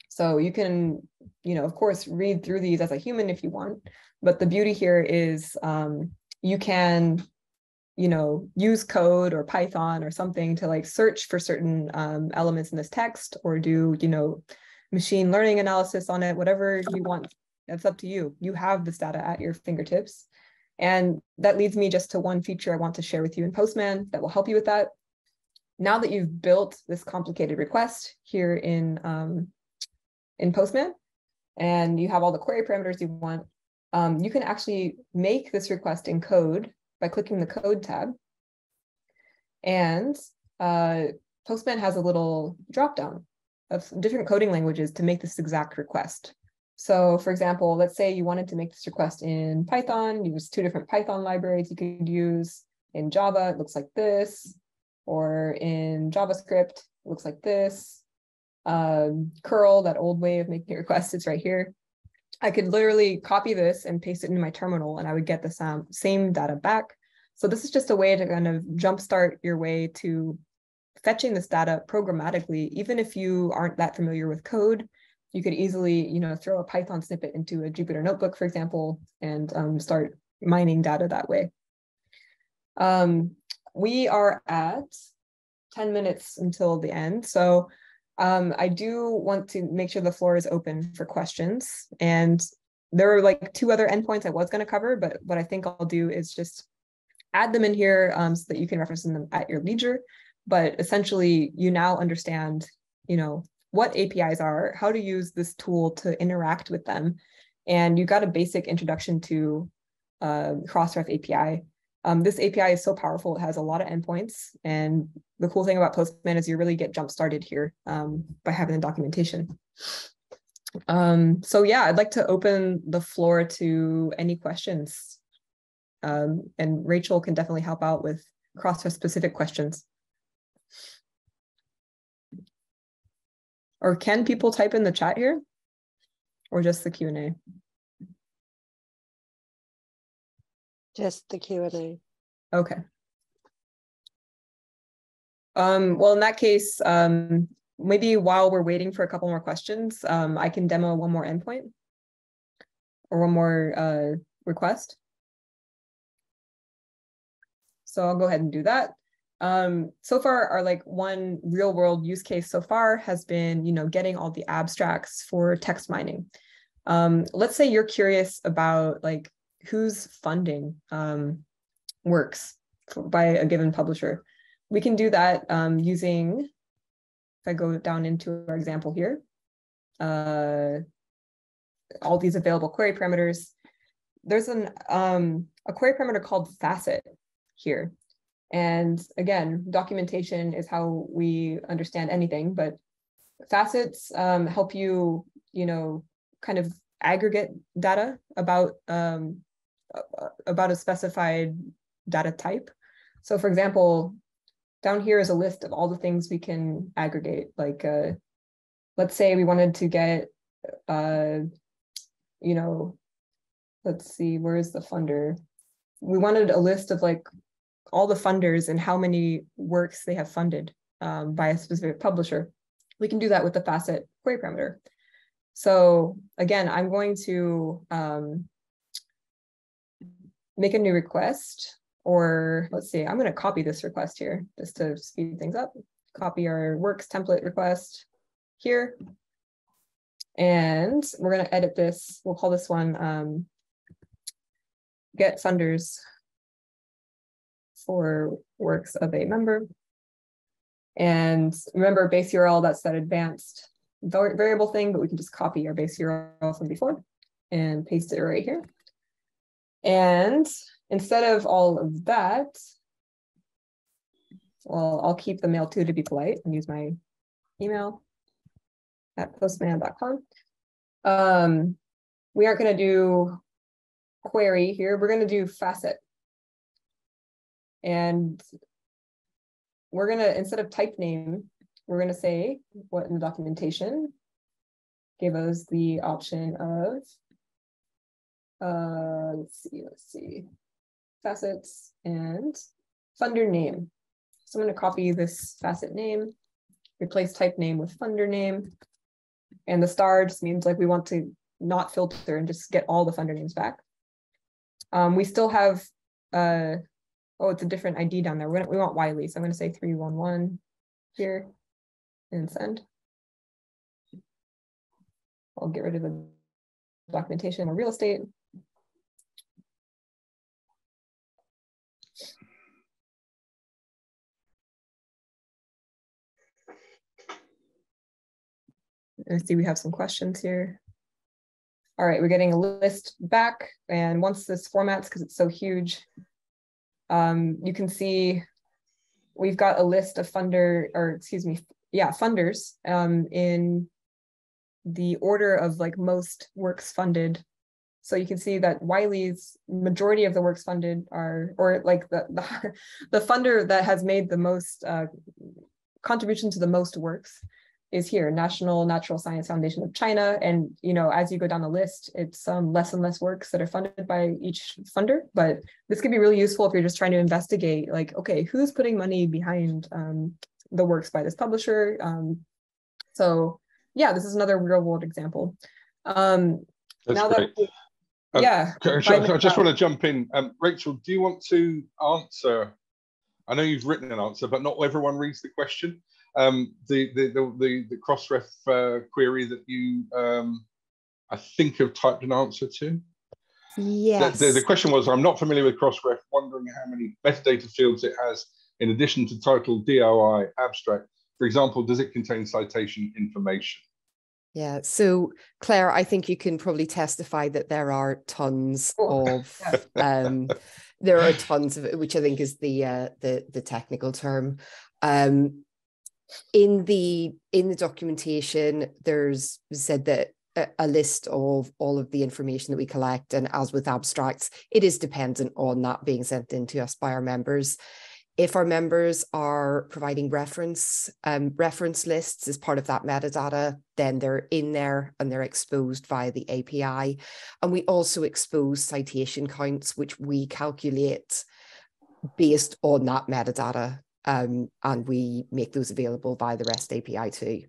So you can, of course, read through these as a human if you want, but the beauty here is you can, use code or Python or something to like search for certain elements in this text, or do, machine learning analysis on it, whatever you want. That's up to you. You have this data at your fingertips. And that leads me just to one feature I want to share with you in Postman that will help you with that. Now that you've built this complicated request here in Postman, and you have all the query parameters you want, you can actually make this request in code by clicking the code tab. And Postman has a little dropdown of different coding languages to make this exact request. So for example, let's say you wanted to make this request in Python. Use 2 different Python libraries you could use. In Java, it looks like this, or in JavaScript, it looks like this. Curl, that old way of making a request, is right here. I could literally copy this and paste it into my terminal, and I would get the same data back. So this is just a way to kind of jumpstart your way to fetching this data programmatically. Even if you aren't that familiar with code, you could easily, throw a Python snippet into a Jupyter notebook, for example, and start mining data that way. We are at 10 minutes until the end. So I do want to make sure the floor is open for questions. And there are like 2 other endpoints I was going to cover, but what I think I'll do is just add them in here so that you can reference them at your leisure. But essentially, you now understand, what APIs are, how to use this tool to interact with them. And you got a basic introduction to Crossref API. This API is so powerful, it has a lot of endpoints. And the cool thing about Postman is you really get jump-started here by having the documentation. So yeah, I'd like to open the floor to any questions. And Rachel can definitely help out with Crossref-specific questions. Or can people type in the chat here? Or just the Q&A? Just the Q&A. Okay. Well, in that case, maybe while we're waiting for a couple more questions, I can demo one more endpoint or one more request. So I'll go ahead and do that. So far, our one real world use case so far has been, getting all the abstracts for text mining. Let's say you're curious about who's funding works by a given publisher. We can do that using, if I go down into our example here, all these available query parameters. There's a query parameter called facet here. And again, documentation is how we understand anything, but facets help you, kind of aggregate data about a specified data type. So for example, down here is a list of all the things we can aggregate. Let's say we wanted to get, let's see, where is the funder? We wanted a list of all the funders and how many works they have funded by a specific publisher. We can do that with the facet query parameter. So again, I'm going to make a new request, or let's see, I'm going to copy this request here just to speed things up. Copy our works template request here. And we're going to edit this. We'll call this one get funders for works of a member. And remember, base URL, that's that advanced variable thing, but we can just copy our base URL from before and paste it right here. And instead of all of that, well, I'll keep the mail to be polite and use my email at postman.com. We aren't going to do query here, we're going to do facet. And we're going to, instead of type name, we're going to say what in the documentation gave us the option of, let's see, facets and funder name. So I'm going to copy this facet name, replace type name with funder name. And the star just means like we want to not filter and just get all the funder names back. We still have, oh, it's a different ID down there. We want Wiley. So I'm going to say 311 here and send. I'll get rid of the documentation or real estate. I see we have some questions here. All right, we're getting a list back. And once this formats, because it's so huge, you can see we've got a list of funders in the order of like most works funded. So you can see that Wiley's majority of the works funded are, or like the funder that has made the most contribution to the most works is here, National Natural Science Foundation of China. And, you know, as you go down the list, it's less and less works that are funded by each funder. But this could be really useful if you're just trying to investigate, like, okay, who's putting money behind the works by this publisher? So yeah, this is another real world example. That's now great. Yeah. I just want to jump in. Rachel, do you want to answer? I know you've written an answer, but not everyone reads the question. The Crossref query that you, I think, have typed an answer to. Yes. The question was, I'm not familiar with Crossref, wondering how many metadata fields it has in addition to title, DOI, abstract. For example, does it contain citation information? Yeah, so Claire, I think you can probably testify that there are tons of there are tons of it, which I think is the technical term. In the documentation, there's said that a list of all of the information that we collect, and as with abstracts, it is dependent on that being sent in to us by our members. If our members are providing reference lists as part of that metadata, then they're in there and they're exposed via the API. And we also expose citation counts, which we calculate based on that metadata. And we make those available via the REST API too.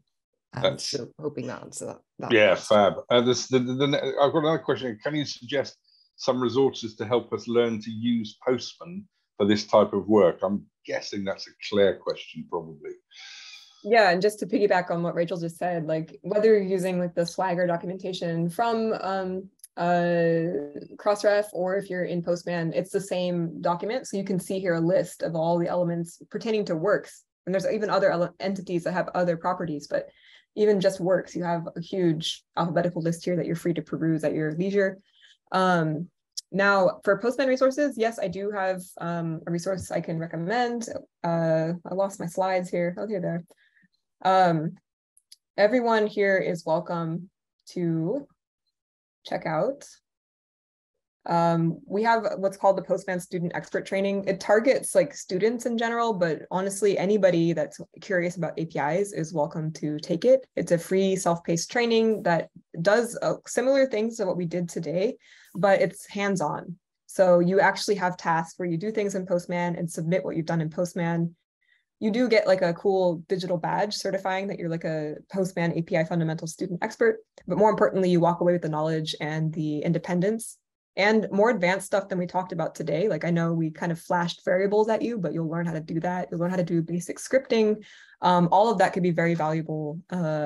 So hoping that answers that. Yeah, fab. I've got another question. Can you suggest some resources to help us learn to use Postman for this type of work? I'm guessing that's a Claire question, probably. Yeah, and just to piggyback on what Rachel just said, like whether you're using like the Swagger documentation from Crossref, or if you're in Postman, it's the same document. So you can see here a list of all the elements pertaining to works. And there's even other entities that have other properties, but even just works, you have a huge alphabetical list here that you're free to peruse at your leisure. Now, for Postman resources, yes, I do have a resource I can recommend. I lost my slides here. Oh, here they are. Everyone here is welcome to check out. We have what's called the Postman Student Expert Training. It targets like students in general, but honestly, anybody that's curious about APIs is welcome to take it. It's a free self-paced training that does similar things to what we did today, but it's hands-on. So you actually have tasks where you do things in Postman and submit what you've done in Postman. You do get like a cool digital badge certifying that you're like a Postman API fundamental student expert, but more importantly, you walk away with the knowledge and the independence and more advanced stuff than we talked about today. Like I know we kind of flashed variables at you, but you'll learn how to do that. You'll learn how to do basic scripting. All of that could be very valuable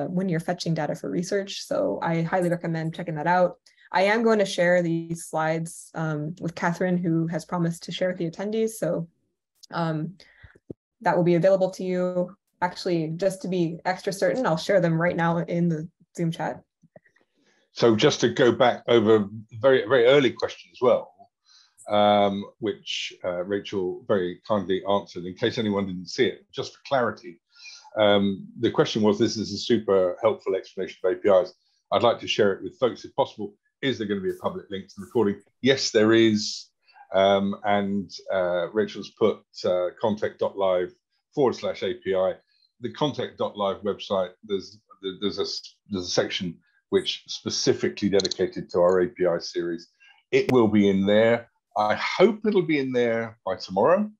when you're fetching data for research. So I highly recommend checking that out. I am going to share these slides with Catherine, who has promised to share with the attendees. So that will be available to you. Actually, just to be extra certain, I'll share them right now in the Zoom chat. So just to go back over very, very early question as well, which Rachel very kindly answered, in case anyone didn't see it, just for clarity. The question was, this is a super helpful explanation of APIs. I'd like to share it with folks if possible. is there going to be a public link to the recording? Yes, there is. And Rachel's put ConTech.Live/API. The ConTech.Live website, there's a section which specifically dedicated to our API series. It will be in there. I hope it'll be in there by tomorrow.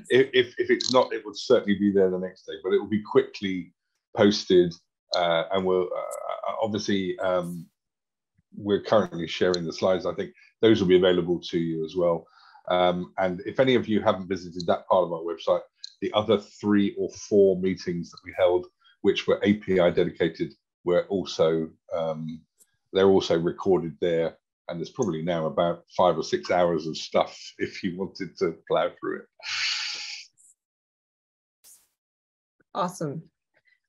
If it's not, it will certainly be there the next day, but it will be quickly posted, and we'll obviously we're currently sharing the slides. I think those will be available to you as well. And if any of you haven't visited that part of our website, the other 3 or 4 meetings that we held, which were API dedicated, were also they're also recorded there. And there's probably now about 5 or 6 hours of stuff if you wanted to plow through it. Awesome.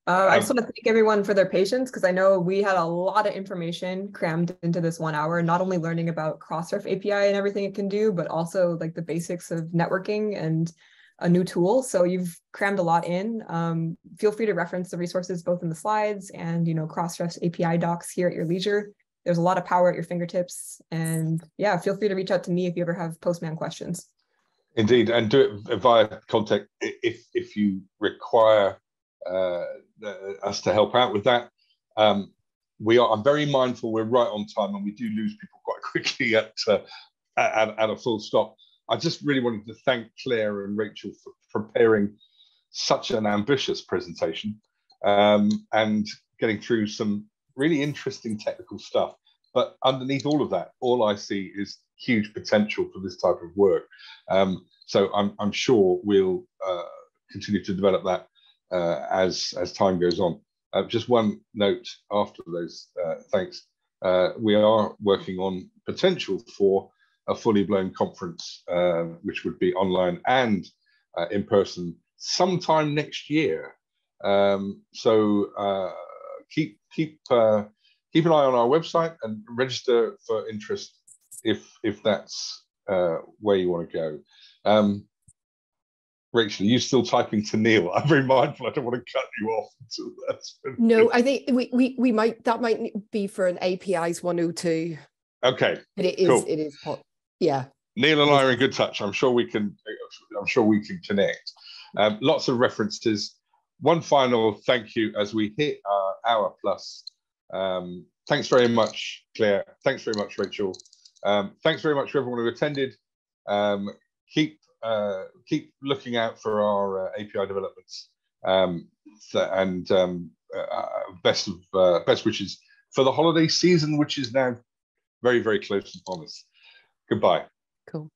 I just want to thank everyone for their patience, because I know we had a lot of information crammed into this 1 hour, not only learning about Crossref API and everything it can do, but also like the basics of networking and a new tool. So you've crammed a lot in. Feel free to reference the resources both in the slides and, you know, Crossref's API docs here at your leisure. There's a lot of power at your fingertips. And yeah, feel free to reach out to me if you ever have Postman questions. Indeed, and do it via ConTech if you require us to help out with that. I'm very mindful we're right on time, and we do lose people quite quickly at a full stop. I just really wanted to thank Claire and Rachel for preparing such an ambitious presentation and getting through some really interesting technical stuff. But underneath all of that, all I see is huge potential for this type of work. So I'm sure we'll continue to develop that as time goes on. Just one note after those thanks. We are working on potential for a fully blown conference, which would be online and in person sometime next year. So keep an eye on our website and register for interest if that's where you want to go. Rachel, are you still typing to Neil? I'm very mindful. I don't want to cut you off until that's finished. No, I think we might, that might be for an APIs 102. Okay. But it is, cool. It is, yeah. Neil and I are in good touch. I'm sure we can connect. Lots of references. One final thank you as we hit our hour plus. Thanks very much, Claire. Thanks very much, Rachel. Thanks very much for everyone who attended. Keep looking out for our API developments, and best wishes for the holiday season, which is now very, very close upon us. Goodbye. Cool.